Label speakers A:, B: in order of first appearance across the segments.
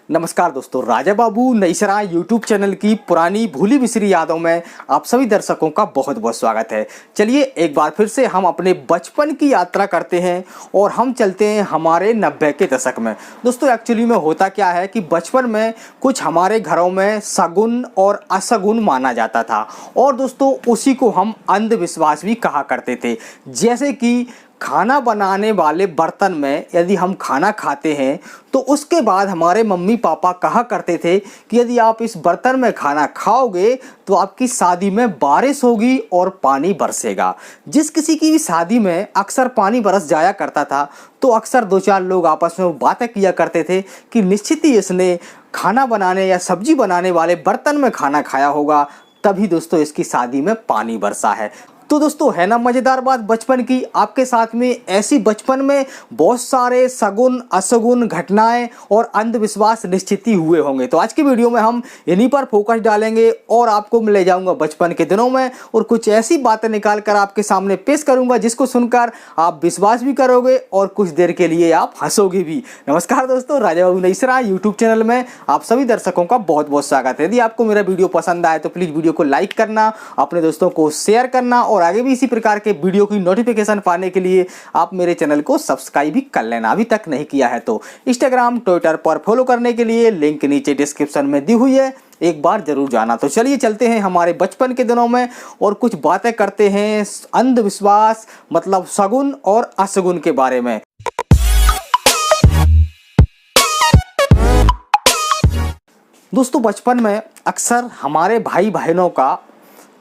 A: नमस्कार दोस्तों, Raja Babu Naisarai YouTube channel की पुरानी भूली बिसरी यादों में आप सभी दर्शकों का बहुत बहुत स्वागत है। चलिए एक बार फिर से हम अपने बचपन की यात्रा करते हैं और हम चलते हैं हमारे 90 के दशक में। दोस्तों एक्चुअली में होता क्या है कि बचपन में कुछ हमारे घरों में सगुन और असगुन माना जाता था और दोस्तों उसी को हम अंधविश्वास भी कहा करते थे। जैसे कि खाना बनाने वाले बर्तन में यदि हम खाना खाते हैं तो उसके बाद हमारे मम्मी पापा कहा करते थे कि यदि आप इस बर्तन में खाना खाओगे तो आपकी शादी में बारिश होगी और पानी बरसेगा। जिस किसी की भी शादी में अक्सर पानी बरस जाया करता था तो अक्सर दो चार लोग आपस में बातें किया करते थे कि निश्चित ही इसने खाना बनाने या सब्जी बनाने वाले बर्तन में खाना खाया होगा, तभी दोस्तों इसकी शादी में पानी बरसा है। तो दोस्तों है ना मज़ेदार बात बचपन की। आपके साथ में ऐसी बचपन में बहुत सारे सगुन असगुन घटनाएं और अंधविश्वास निश्चित ही हुए होंगे। तो आज की वीडियो में हम इन्हीं पर फोकस डालेंगे और आपको ले जाऊंगा बचपन के दिनों में और कुछ ऐसी बातें निकाल कर आपके सामने पेश करूंगा जिसको सुनकर आप विश्वास भी करोगे और कुछ देर के लिए आप हंसोगे भी। नमस्कार दोस्तों, राजा बाबू नईसराय यूट्यूब चैनल में आप सभी दर्शकों का बहुत बहुत स्वागत है। यदि आपको मेरा वीडियो पसंद आए तो प्लीज़ वीडियो को लाइक करना, अपने दोस्तों को शेयर करना और आगे भी इसी प्रकार के वीडियो की नोटिफिकेशन पाने के लिए आप मेरे चैनल को सब्सक्राइब भी कर लेना अभी तक नहीं किया है तो। इंस्टाग्राम ट्विटर पर फॉलो करने के लिए लिंक नीचे डिस्क्रिप्शन में दी हुई है, एक बार जरूर जाना। तो चलिए चलते हैं हमारे बचपन के दिनों में और कुछ बातें करते हैं अंधविश्वास मतलब सगुन और असगुन के बारे में। दोस्तों बचपन में अक्सर हमारे भाई बहनों का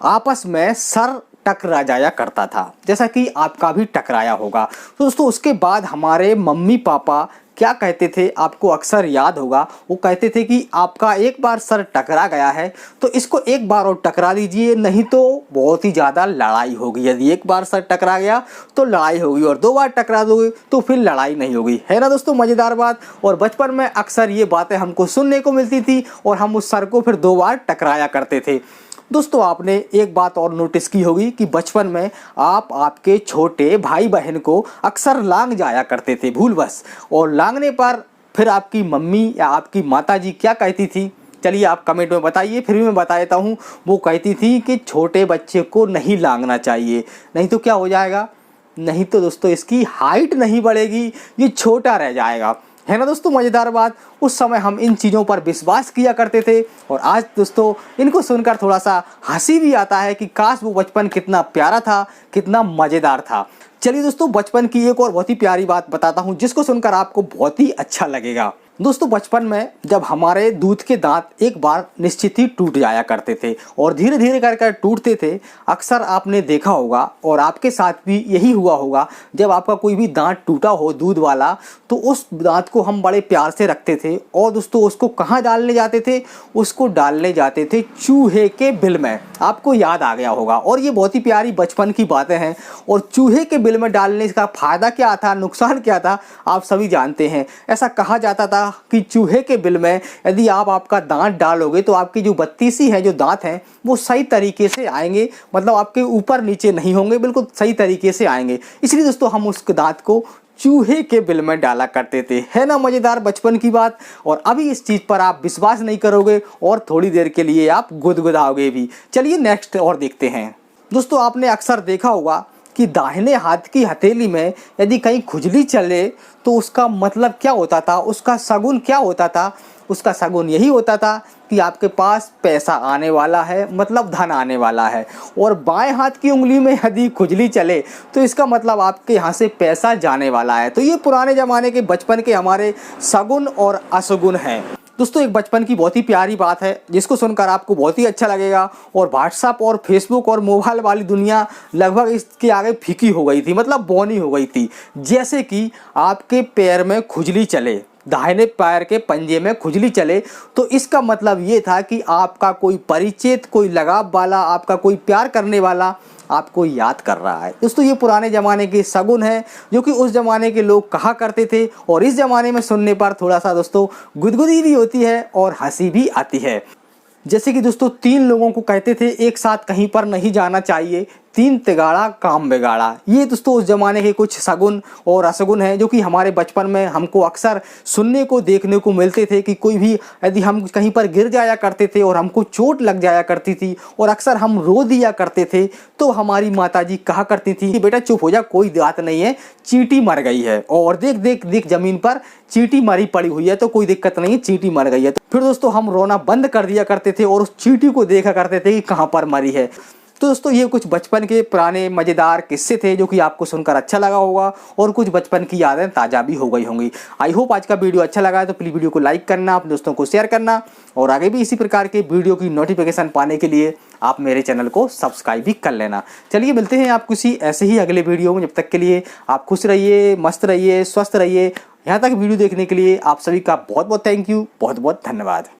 A: आपस में सर टकरा जाया करता था, जैसा कि आपका भी टकराया होगा। तो दोस्तों उसके बाद हमारे मम्मी पापा क्या कहते थे आपको अक्सर याद होगा, वो कहते थे कि आपका एक बार सर टकरा गया है तो इसको एक बार और टकरा लीजिए, नहीं तो बहुत ही ज़्यादा लड़ाई होगी। यदि एक बार सर टकरा गया तो लड़ाई होगी और दो बार टकरा दोगे तो फिर लड़ाई नहीं होगी। है ना दोस्तों मज़ेदार बात। और बचपन में अक्सर ये बातें हमको सुनने को मिलती थी और हम उस सर को फिर दो बार टकराया करते थे। दोस्तों आपने एक बात और नोटिस की होगी कि बचपन में आप आपके छोटे भाई बहन को अक्सर लांग जाया करते थे भूलवश, और लांगने पर फिर आपकी मम्मी या आपकी माताजी क्या कहती थी, चलिए आप कमेंट में बताइए, फिर भी मैं बता देता हूँ। वो कहती थी कि छोटे बच्चे को नहीं लांगना चाहिए, नहीं तो क्या हो जाएगा, नहीं तो दोस्तों इसकी हाइट नहीं बढ़ेगी, ये छोटा रह जाएगा। है ना दोस्तों मज़ेदार बात। उस समय हम इन चीज़ों पर विश्वास किया करते थे और आज दोस्तों इनको सुनकर थोड़ा सा हंसी भी आता है कि काश वो बचपन कितना प्यारा था, कितना मज़ेदार था। चलिए दोस्तों बचपन की एक और बहुत ही प्यारी बात बताता हूँ जिसको सुनकर आपको बहुत ही अच्छा लगेगा। दोस्तों बचपन में जब हमारे दूध के दांत एक बार निश्चित ही टूट जाया करते थे और धीरे धीरे कर टूटते थे, अक्सर आपने देखा होगा और आपके साथ भी यही हुआ होगा, जब आपका कोई भी दांत टूटा हो दूध वाला तो उस दांत को हम बड़े प्यार से रखते थे और दोस्तों उसको कहाँ डालने जाते थे, उसको डालने जाते थे चूहे के बिल में। आपको याद आ गया होगा और ये बहुत ही प्यारी बचपन की बातें हैं। और चूहे के बिल में डालने का फ़ायदा क्या था, नुकसान क्या था, आप सभी जानते हैं। ऐसा कहा जाता था कि चूहे के बिल में यदि आप आपका दांत डालोगे तो आपकी जो बत्तीसी है, जो दांत हैं, वो सही तरीके से आएंगे, मतलब आपके ऊपर नीचे नहीं होंगे, बिल्कुल सही तरीके से आएंगे। इसलिए दोस्तों हम उस दांत को चूहे के बिल में डाला करते थे। है ना मज़ेदार बचपन की बात। और अभी इस चीज़ पर आप विश्वास नहीं करोगे और थोड़ी देर के लिए आप गुदगुदाओगे भी। चलिए नेक्स्ट और देखते हैं। दोस्तों आपने अक्सर देखा होगा कि दाहिने हाथ की हथेली में यदि कहीं खुजली चले तो उसका मतलब क्या होता था, उसका सगुन क्या होता था। उसका सगुन यही होता था कि आपके पास पैसा आने वाला है, मतलब धन आने वाला है। और बाएं हाथ की उंगली में यदि खुजली चले तो इसका मतलब आपके यहाँ से पैसा जाने वाला है। तो ये पुराने ज़माने के बचपन के हमारे सगुन और असगुन हैं। दोस्तों एक बचपन की बहुत ही प्यारी बात है जिसको सुनकर आपको बहुत ही अच्छा लगेगा। और व्हाट्सएप और फेसबुक और मोबाइल वाली दुनिया लगभग इसके आगे फीकी हो गई थी, मतलब बौनी हो गई थी। जैसे कि आपके पैर में खुजली चले, दाहिने पैर के पंजे में खुजली चले तो इसका मतलब ये था कि आपका कोई परिचित, कोई लगाव वाला, आपका कोई प्यार करने वाला आपको याद कर रहा है। दोस्तों ये पुराने ज़माने के सगुन है जो कि उस ज़माने के लोग कहा करते थे और इस ज़माने में सुनने पर थोड़ा सा दोस्तों गुदगुदी भी होती है और हंसी भी आती है। जैसे कि दोस्तों 3 लोगों को कहते थे एक साथ कहीं पर नहीं जाना चाहिए, तीन तिगाड़ा काम बिगाड़ा। ये दोस्तों उस जमाने के कुछ सगुन और असगुन हैं जो कि हमारे बचपन में हमको अक्सर सुनने को देखने को मिलते थे कि कोई भी यदि हम कहीं पर गिर जाया करते थे और हमको चोट लग जाया करती थी और अक्सर हम रो दिया करते थे तो हमारी माताजी कहा करती थी कि बेटा चुप हो जा, कोई बात नहीं है, चींटी मर गई है, और देख देख देख जमीन पर चींटी मरी पड़ी हुई है तो कोई दिक्कत नहीं है, चींटी मर गई है। तो फिर दोस्तों हम रोना बंद कर दिया करते थे और उस चींटी को देखा करते थे कि कहाँ पर मरी है। तो दोस्तों ये कुछ बचपन के पुराने मज़ेदार किस्से थे जो कि आपको सुनकर अच्छा लगा होगा और कुछ बचपन की यादें ताज़ा भी हो गई होंगी। आई होप आज का वीडियो अच्छा लगा है तो प्लीज़ वीडियो को लाइक करना, अपने दोस्तों को शेयर करना और आगे भी इसी प्रकार के वीडियो की नोटिफिकेशन पाने के लिए आप मेरे चैनल को सब्सक्राइब भी कर लेना। चलिए मिलते हैं आप किसी ऐसे ही अगले वीडियो में। जब तक के लिए आप खुश रहिए, मस्त रहिए, स्वस्थ रहिए। यहाँ तक वीडियो देखने के लिए आप सभी का बहुत बहुत थैंक यू, बहुत बहुत धन्यवाद।